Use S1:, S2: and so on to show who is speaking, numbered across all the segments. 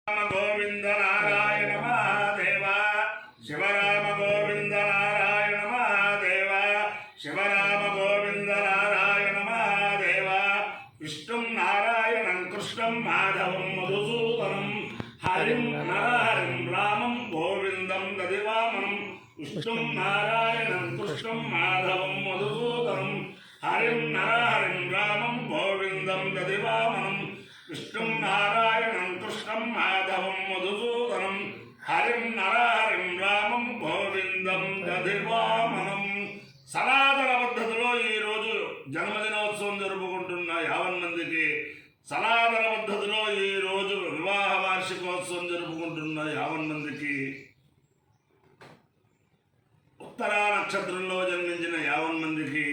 S1: గోవింద నారాయణ మహాదేవ శివరామ గోవింద నారాయణ మహాదేవ శివరామ గోవింద నారాయణ మహాదేవ విష్ణుం నారాయణం కృష్ణం మాధవం మధుసూదనం హరిం నరహరిం రామం గోవిందం దదివామనం విష్ణుం నారాయణం కృష్ణం మాధవం మధుసూదనం హరిం నరహరిం రామం గోవిందం దదివామనం విష్ణుం నారాయణం కృష్ణం మాధవం మధుసూదనం హరిం నరహరిం రామం గోవిందం దధివామనం. సనాతన పద్ధతిలో ఈరోజు జన్మదినోత్సవం జరుపుకుంటున్న 50 మందికి, సనాతన పద్ధతిలో ఈరోజు వివాహ వార్షికోత్సవం జరుపుకుంటున్న 50 మందికి, ఉత్తరా నక్షత్రంలో జన్మించిన 50 మందికి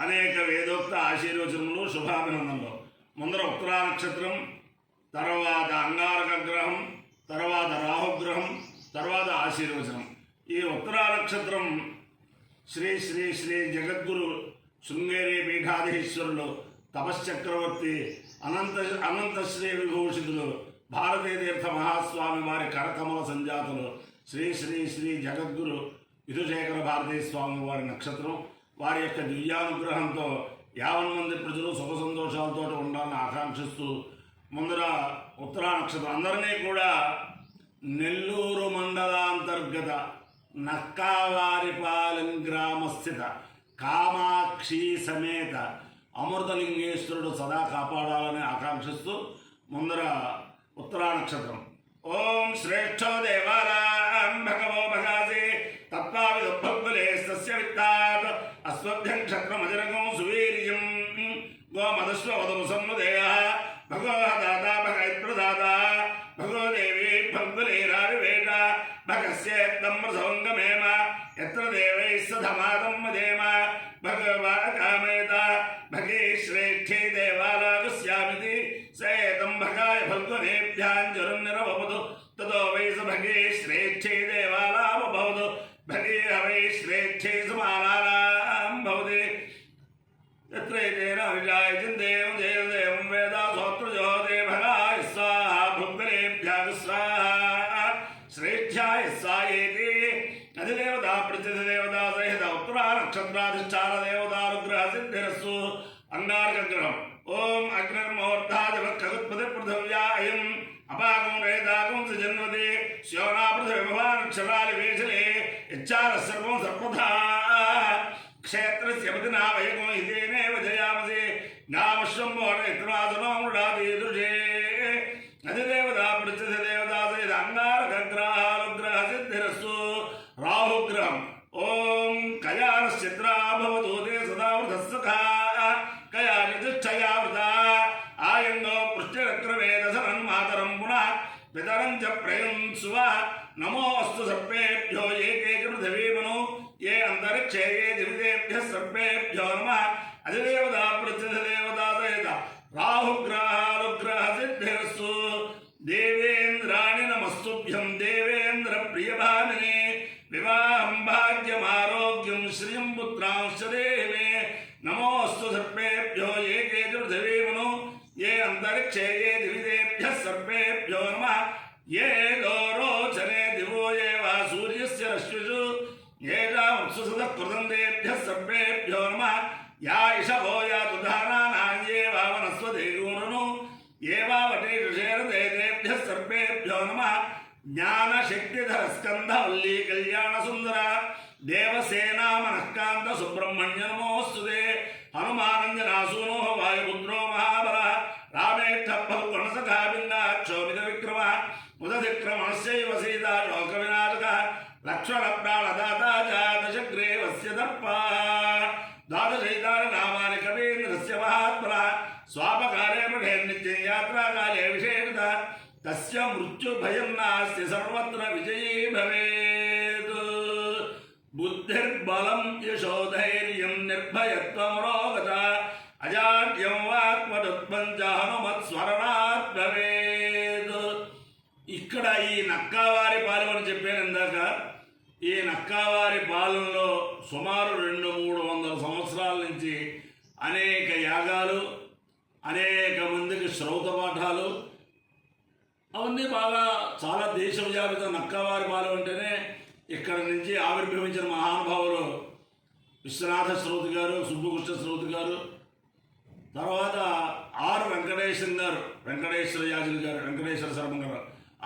S1: అనేక వేదోక్త ఆశీర్వచనములు, శుభాభినందనలు. ముందర ఉత్తరా నక్షత్రం, తర్వాత అంగారక గ్రహం, తర్వాత రాహుగ్రహం, తర్వాత ఆశీర్వచనం. ఈ ఉత్తరా నక్షత్రం శ్రీ శ్రీ శ్రీ జగద్గురు శృంగేరి పీఠాధీశ్వరులు తపశ్చక్రవర్తి అనంత శ్రీ విభూషితులు భారతీ తీర్థ మహాస్వామి వారి కరకమల సంజాతులు శ్రీ శ్రీ శ్రీ జగద్గురు విధుశేఖర భారతీ స్వామి వారి నక్షత్రం. వారి యొక్క దివ్యానుగ్రహంతో 50 మంది ప్రజలు సుఖ సంతోషాలతో ఉండాలని ఆకాంక్షిస్తూ ముందర ఉత్తరా నక్షత్రం అందరినీ కూడా నెల్లూరు మండలాంతర్గత నక్కావారిపాలెం గ్రామస్థిత కామాక్షి సమేత అమృతలింగేశ్వరుడు సదా కాపాడాలని ఆకాంక్షిస్తూ ముందర ఉత్తరా నక్షత్రం. ఓం శ్రేష్ఠో దేవానాం భగవో భగాసి తత్వావిదుఃఖులే సస్య విత్తాత్ అస్వభ్యం క్షత్రమజరగం సువీర్యం గోమదశ్వవదము సన్నుదేయ భగో దాతా భగైత్రదాత భగో దేవి భగ్గులేరావివేట భగస్యేత్తమ్రసవంగమేమ యత్ర దేవైः సధమాదం మదేమ భగవా కామేత భగే శ్రేష్ఠే దేవాలాగస్యామితి సేతం భగాయ ఫల్గునేభ్యాంజరున్నిరవపదు తదో వై స భగే శ్రేష్ఠే దేవాలామభవదు భగే హవై శ్రేష్ఠే సమానానాం భవతి యత్రైతేన విజాయతిం దేవం దేవం వేద సోత్రజో దేవగాయ స్వాహ భుగ్నేభ్యాగ స్వాహ శ్రేష్ఠ్యాయ స్వాయేతి. అధిదేవతా ప్రతిదేవతా సహిత ఉత్తరా నక్షత్రాధిష్టాన దేవతానుగ్రహ సిద్ధిరస్సు. అంగారక గ్రహం. ఓం అగ్నిర్ముహూర్తాదివత్కగుత్పతి పృథివ్యాయం అపాగం రేదాగం సజన్వతి శోనా పృథివిభవానక్షరాలి వేషలే ఇచ్చార సర్వం సర్వథా క్షేత్రస్య పతినా వైకం హితేనేవ జయామసి నామశ్వంబోడ ఇతరాసనో మృడాదీదృశే. అధిదేవతా ప్రత్యధ దేవతా సహిత అంగారక గ్రహానుగ్రహ సిద్ధిరస్సు. రాహుగ్రహం. ఓం కయానశ్చిత్రా భవతు తే సదావృతస్సుఖా కయానిధిష్ఠయావృత ఆయంగో పృష్ఠరక్రవేదసరన్మాతరం పునః పితరం చ ప్రయంసువ నమోऽस्तु సర్వేభ్యో ఏకే చ పృథివీమను ఏ అంతరిక్షే ఏ దివిదేభ్యః సర్వేభ్యో నమః. అధిదేవతా ప్రత్యధ దేవతా సహిత రాహుగ్రహానుగ్రహ సిద్ధిరస్సు. దేవేంద్రాణి నమస్తుభ్యం దేవేంద్ర ప్రియభామిని వివాహం భాగ్యమారోగ్యం శ్రియం పుత్రాంశ దేవే నమోऽस्तु సర్వేభ్యో ఏకే చ పృథివీమను ఏ అంతరిక్షే ఏ దివిదేభ్యః సర్వేభ్యో నమః. ఏ గౌరోచనే దివో ఏ వా సూర్యస్య రశ్మిషు ఏషాముత్సుసతః కృతం దేభ్యః సర్వేభ్యో నమః. యా ఇషభో యాతు ధానానాం ఏ వా వనస్వతే గూణను ఏ వా వటేషుషేరతే దేభ్యః సర్వేభ్యో నమః. జ్ఞానశక్తిధర స్కంధవల్లీ కళ్యాణ సుందర దేవసేనా మనఃకాంత సుబ్రహ్మణ్య నమోస్తుతే. హనుమానంజనాసూనో వాయుపుత్రో మహాబల రామేష్ఠ ఫల్గుణసఖాభింగాక్షోమిత విక్రమ ఉదధిక్రమణస్యైవ సీతా లోక వినాశక లక్ష్మణ ప్రాణదాత దశగ్రీవస్య దర్ప. ద్వాదశైతాని నామాని కవీంద్రస్య మహాత్మన స్వాపకారే పఠే నిత్యం యాత్రాకాలే విశేషత తస్య మృత్యుభయం నాస్తి సర్వత్ర విజయీ భవేత్. బుద్ధిర్బలం యశోధైర్యం నిర్భయత్వమరోగత అజాడ్యం వాక్పటుత్వం చ హనుమత్స్మరణాత్ భవేత్. ఇక్కడ ఈ నక్కావారి పాలెం అని చెప్పాను ఇందాక. ఈ నక్కావారి పాలెంలో సుమారు 200-300 సంవత్సరాల నుంచి అనేక యాగాలు, అనేక మందికి శ్రౌత పాఠాలు, అవన్నీ బాగా చాలా దేశవ్యాపిత నక్కవారి పాలెం అంటేనే ఇక్కడ నుంచి ఆవిర్భవించిన మహానుభావులు విశ్వనాథ శ్రోతి గారు, సుబ్బకృష్ణ శ్రోతి గారు, తర్వాత ఆర్ వెంకటేశ్వర గారు, వెంకటేశ్వర యాజులు గారు, వెంకటేశ్వర శర్మ గారు.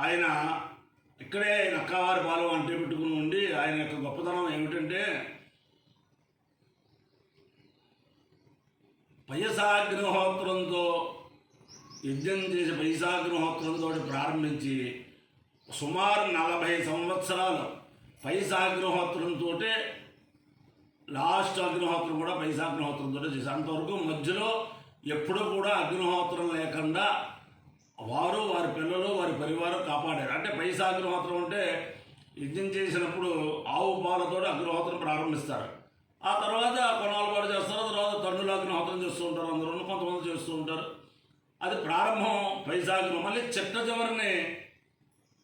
S1: ఆయన ఇక్కడే నక్కవారి పాలెం అంటే పెట్టుకుని ఉండి ఆయన యొక్క గొప్పతనం ఏమిటంటే పైసాగ్నిహోత్రంతో యజ్ఞం చేసి పైసాగ్నిహోత్రంతో ప్రారంభించి సుమారు 40 సంవత్సరాలు పైసాగ్నిహోత్రంతో లాస్ట్ అగ్నిహోత్రం కూడా పైసాగ్నిహోత్రంతో చేశారు. అంతవరకు మధ్యలో ఎప్పుడూ కూడా అగ్నిహోత్రం లేకుండా వారు, వారి పిల్లలు, వారి పరివారం కాపాడారు. అంటే పైసాగ్నిహోత్రం అంటే యజ్ఞం చేసినప్పుడు ఆవు పాలతో అగ్నిహోత్రం ప్రారంభిస్తారు. ఆ తర్వాత కొనాలు పాటు చేస్తారు. తర్వాత తండ్రుల అగ్నిహోత్రం చేస్తూ ఉంటారు. అందరూ కొంతమంది చేస్తూ ఉంటారు. అది ప్రారంభం పైసాగ్ని. మళ్ళీ చిట్ట చివరిని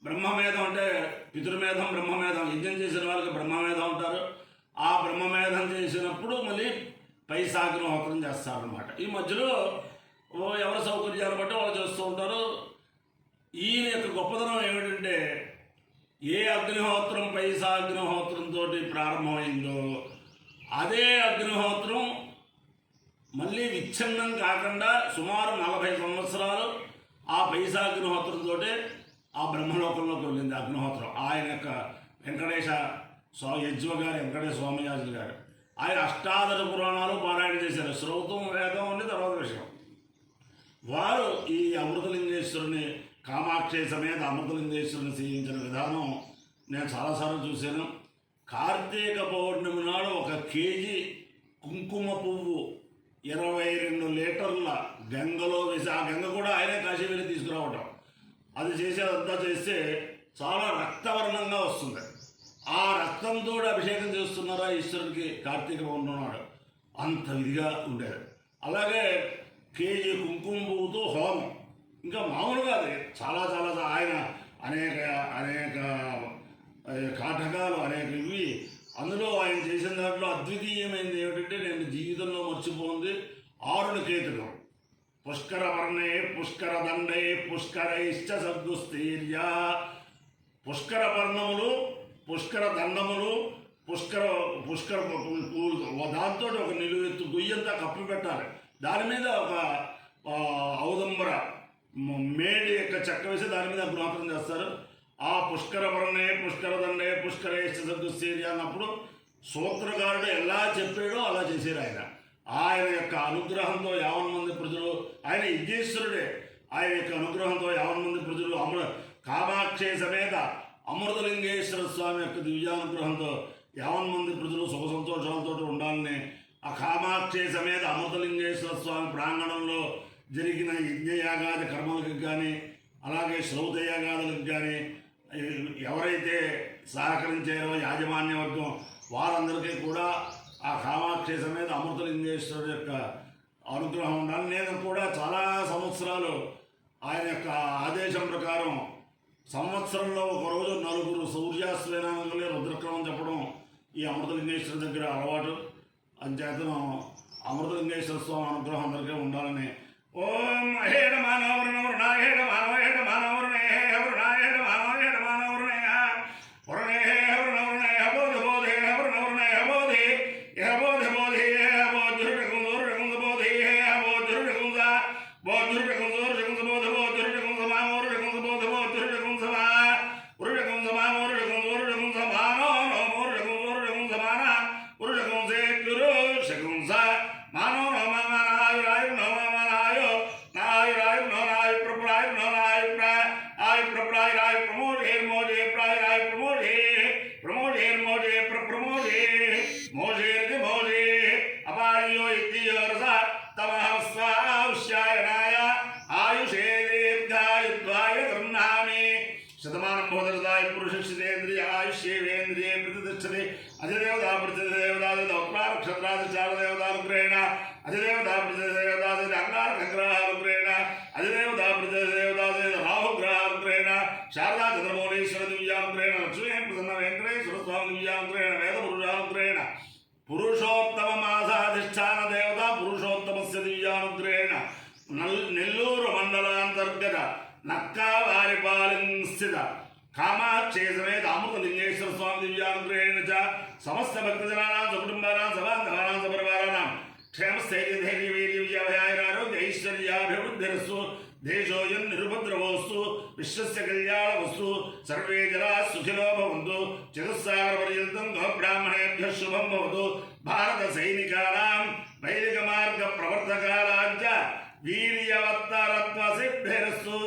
S1: బ్రహ్మమేధం అంటే పితృమేధం, బ్రహ్మమేధం. యజ్ఞం చేసిన వాళ్ళకి బ్రహ్మమేధం ఉంటారు. ఆ బ్రహ్మమేధం చేసినప్పుడు మళ్ళీ పైసాగ్నిహోత్రం చేస్తారనమాట. ఈ మధ్యలో ఎవరి సౌకర్యాన్ని బట్టి వాళ్ళు చేస్తూ ఉంటారు. ఈయన యొక్క గొప్పతనం ఏమిటంటే ఏ అగ్నిహోత్రం పైసాగ్నిహోత్రంతో ప్రారంభమైందో అదే అగ్నిహోత్రం మళ్ళీ విచ్ఛిన్నం కాకుండా సుమారు 40 సంవత్సరాలు ఆ పైసాగ్నిహోత్రంతో ఆ బ్రహ్మలోకంలోకి వెళ్ళింది అగ్నిహోత్రం. ఆయన యొక్క వెంకటేశ యజ్వ గారు, వెంకటేశ్వర స్వామియాజులు గారు, ఆయన అష్టాదశ పురాణాలు పారాయణ చేశారు. శ్రౌతం, వేదం అని తర్వాత విషయం. వారు ఈ అమృతలింగేశ్వరుని, కామాక్షి సమేత అమృతలింగేశ్వరుని సేవించిన విధానం నేను చాలాసార్లు చూశాను. కార్తీక పౌర్ణమి నాడు 1 కేజీ కుంకుమ పువ్వు 22 లీటర్ల గంగలో వేసి, ఆ గంగ కూడా ఆయనే కాశీ వెళ్ళి తీసుకురావటం, అది చేసేదంతా చేస్తే చాలా రక్తవర్ణంగా వస్తుంది. ఆ రక్తంతో అభిషేకం చేస్తున్నారా ఈశ్వరుడికి కార్తీక పౌర్ణమి నాడు, అంత విధిగా ఉండేది. అలాగే కేజీ కుంకుమ పువ్వుతో హోమం, ఇంకా మామూలుగా అది చాలా చాలా ఆయన అనేక అనేక కాటకాలు, అనేక ఇవి. అందులో ఆయన చేసిన దాంట్లో అద్వితీయమైనది ఏమిటంటే నేను జీవితంలో మర్చిపోయింది 6 కేతులు. పుష్కర వర్ణే పుష్కర దండే పుష్కరైశ్చ సద్గుస్తీర్య. పుష్కర వర్ణములు, పుష్కర దండములు, పుష్కర పుష్కర దాంతో ఒక నిలువెత్తు గుయ్యంతా కప్పి పెట్టాలి. దాని మీద ఒక ఔదంబర మేడి యొక్క చెక్క వేసి దాని మీద అగ్నిహోత్రం చేస్తారు. ఆ పుష్కర వర్ణే పుష్కర దండే పుష్కరైశ్చ సద్గుస్తీర్య అన్నప్పుడు సూత్రకారుడు ఎలా చెప్పాడో అలా చేశారు ఆయన. ఆయన యొక్క అనుగ్రహంతో 50 మంది ప్రజలు, ఆయన యజ్ఞేశ్వరుడే, ఆయన యొక్క అనుగ్రహంతో 50 మంది ప్రజలు కామాక్షి సమేత అమృతలింగేశ్వర స్వామి యొక్క దివ్యానుగ్రహంతో 50 మంది ప్రజలు సుఖ సంతోషాలతో ఉండాలని ఆ కామాక్షి సమేత అమృతలింగేశ్వర స్వామి ప్రాంగణంలో జరిగిన యజ్ఞయాగాది కర్మలకు కానీ, అలాగే శ్రౌతయాగాదులకు కానీ ఎవరైతే సహకరించారో యాజమాన్య వర్గం వారందరికీ కూడా ఆ కామాక్షి సమేత అమృతలింగేశ్వరుడు యొక్క అనుగ్రహం ఉండాలి. నేను కూడా చాలా సంవత్సరాలు ఆయన యొక్క ఆదేశం ప్రకారం సంవత్సరంలో ఒకరోజు 4 సూర్యాస్తమయానంలో రుద్రక్రమం చెప్పడం ఈ అమృతలింగేశ్వర దగ్గర అలవాటు. అంచేతను అమృతలింగేశ్వర స్వామి అనుగ్రహం అందరికీ ఉండాలని. ఓం హేడ మానవరుణ హేడ మానవ హేడ మానవరుణే హేడ మానవ హేడ మానవరుణే వరుణే హరుణవరుణే హబోధ బోధే హరుణవరుణే హబోధి హబోధ బోధి హబోధురుకుంద బోధి హబోధురుకుంద బోధురుకుంద బోధ బోధురుకుంద మామోరుకుంద బోధ బోధురుకుంద మా ఉరుకుంద మామోరుకుంద మానో నోరుకుంద మాన ఉరుకుంద గురు శకుంస మానో శతమానం బోధరదాయ పురుషేంద్రియ ఆయుష్యేంద్రియ ప్రతిష్టతే అధిదేవతా ప్రతిదేవతాక్షత్రాదిచారదేవతానుగ్రహేణ అధిదేవతా ప్రతిదేవతాది అంగారగ్రహానుగ్రహేణ అధిదేవతా ప్రతిదేవతాది రాహుగ్రహానుగ్రహేణ శారదా చంద్రమౌళీశ్వర దివ్యానుగ్రహేణ లక్ష్మీ ప్రసన్న వెంకటేశ్వర స్వామి దివ్యానుగ్రహేణ వేద పురుషానుగ్రహేణ పురుషోత్తమ మాసాధిష్టాన దేవత పురుషోత్తమస్య దివ్యానుగ్రహేణ నెల్లూరు మండలాంతర్గత నక్కా వారి పాలింస్థిత కామాక్షే సమేత అమృతలింగేశ్వర స్వామి దివ్యానుగ్రహేణ చ సమస్త భక్తజనానాం సకుటుంబానాం సబాంధవానాం సపరివారాణాం క్షేమస్థైర్య ధైర్య వీర్య విజయాభయారోగ్య ఐశ్వర్యాభివృద్ధిరస్సు దేశోయం నిరుపద్రవోస్తు విశ్వస్య కళ్యాణవస్తు సర్వే జనా సుఖినో భవంతు చతుస్సాగర పర్యంతం గోబ్రాహ్మణేభ్య శుభం భవతు భారత సైనికానాం వైదిక మార్గ ప్రవర్తకాలాంచ వీర్యవత్తరత్వ సిద్ధిరస్సు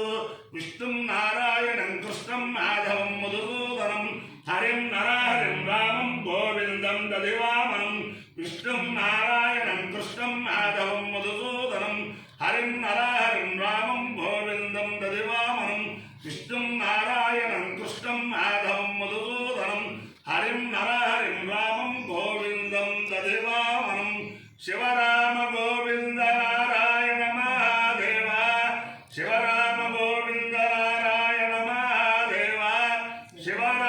S1: విష్ణుం నారాయణం కృష్ణం మాధవం మధుసూదనం హరిం నరహరిం రామం గోవిందం దదివామనం విష్ణుం నారాయణం కృష్ణం మాధవం మధుసూదనం హరిం నరహరిం రామం గోవిందం దదివామనం విష్ణుం నారాయణం కృష్ణం మాధవం మధుసూదనం హరిం నరహరిం రామం గోవిందం దదివామనం శివరామ గోవింద నారాయణ మహాదేవ శివరామ గోవింద నారాయణ మహాదేవ శివరామ